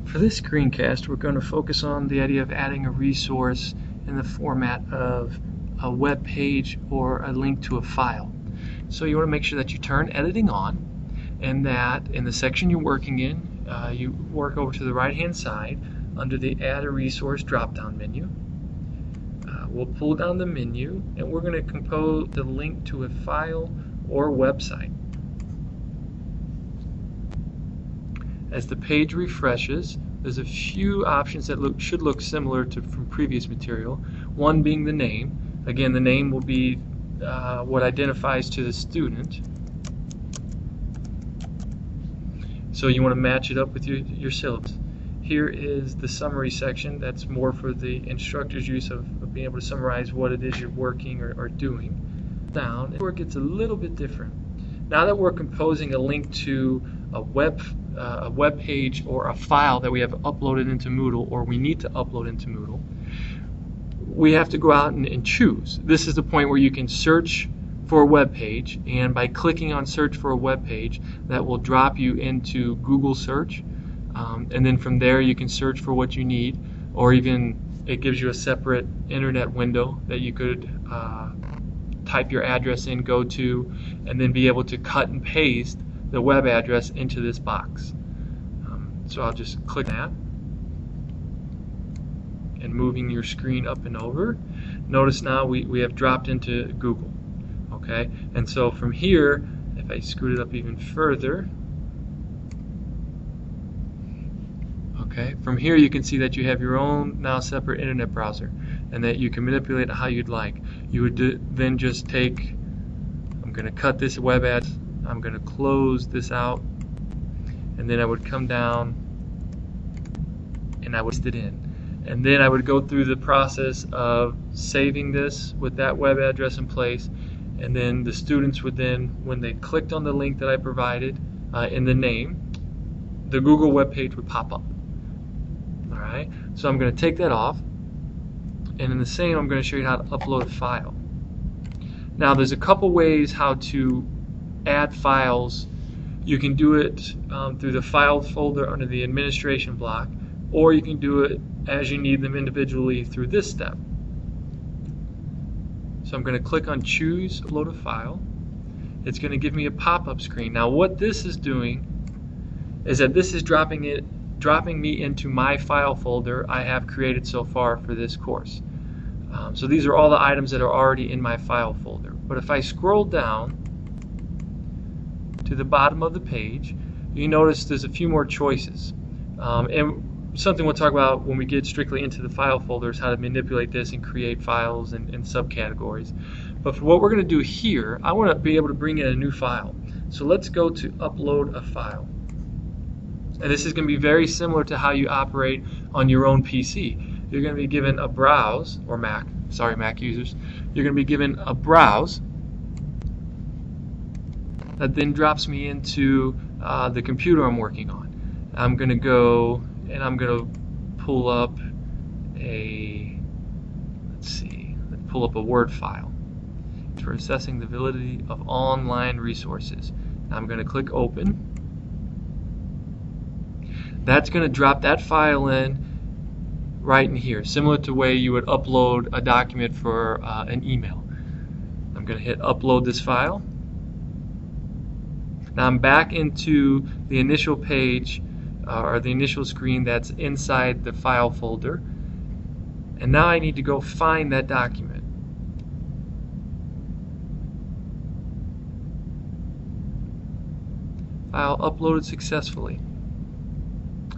For this screencast, we're going to focus on the idea of adding a resource in the format of a web page or a link to a file. So you want to make sure that you turn editing on, and that in the section you're working in, you work over to the right hand side under the Add a Resource drop-down menu. We'll pull down the menu and we're going to compose the link to a file or website. As the page refreshes, there's a few options that should look similar to from previous material. One being the name. Again, the name will be what identifies to the student. So you want to match it up with your syllabus. Here is the summary section. That's more for the instructor's use of being able to summarize what it is you're working or doing. Down, where it gets a little bit different. Now that we're composing a link to a web page or a file that we have uploaded into Moodle, or we need to upload into Moodle, we have to go out and choose. This is the point where you can search for a web page, and by clicking on search for a web page, that will drop you into Google search, and then from there you can search for what you need, or even it gives you a separate internet window that you could type your address in, go to, and then be able to cut and paste the web address into this box. So I'll just click that, and moving your screen up and over, notice now we have dropped into Google. Okay, and so from here, if I scoot it up even further, okay, from here you can see that you have your own now separate internet browser, and that you can manipulate it how you'd like. You would then just take, I'm going to cut this web ad, I'm going to close this out, and then I would come down and I would paste it in. And then I would go through the process of saving this with that web address in place, and then the students would then, when they clicked on the link that I provided in the name, the Google web page would pop up. Alright, so I'm going to take that off, and in the same I'm going to show you how to upload a file. Now there's a couple ways how to add files. You can do it through the file folder under the administration block, or you can do it as you need them individually through this step. So I'm going to click on choose upload a file. It's going to give me a pop-up screen. Now what this is doing is that this is dropping me into my file folder I have created so far for this course. So these are all the items that are already in my file folder. But if I scroll down to the bottom of the page, you notice there's a few more choices. And something we'll talk about when we get strictly into the file folders, how to manipulate this and create files and subcategories. But for what we're going to do here, I want to be able to bring in a new file. So let's go to upload a file. And this is going to be very similar to how you operate on your own PC. You're going to be given a browse, or Mac users, you're going to be given a browse that then drops me into the computer I'm working on. I'm going to go and I'm going to pull up pull up a Word file for assessing the validity of online resources. I'm going to click open. That's going to drop that file in right in here, similar to the way you would upload a document for an email. I'm going to hit upload this file. Now I'm back into the initial page or the initial screen that's inside the file folder, and now I need to go find that document. File uploaded successfully.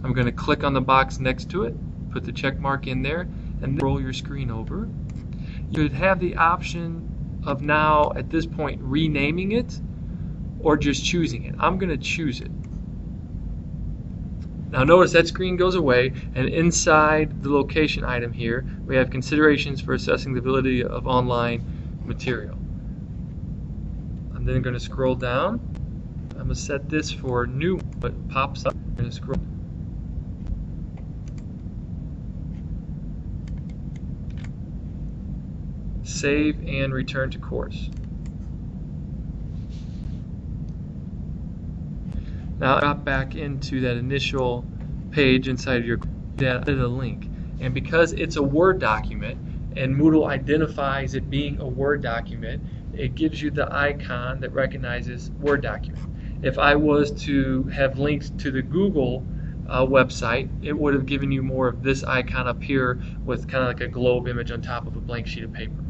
I'm going to click on the box next to it, put the check mark in there, and then roll your screen over. You would have the option of now at this point renaming it or just choosing it. I'm going to choose it. Now notice that screen goes away, and inside the location item here we have considerations for assessing the validity of online material. I'm then going to scroll down. I'm going to set this for new, but pops up. I'm going to scroll. Save and return to course. Now drop back into that initial page inside of your data the link. And because it's a Word document and Moodle identifies it being a Word document, it gives you the icon that recognizes Word document. If I was to have linked to the Google website, it would have given you more of this icon up here with kind of like a globe image on top of a blank sheet of paper.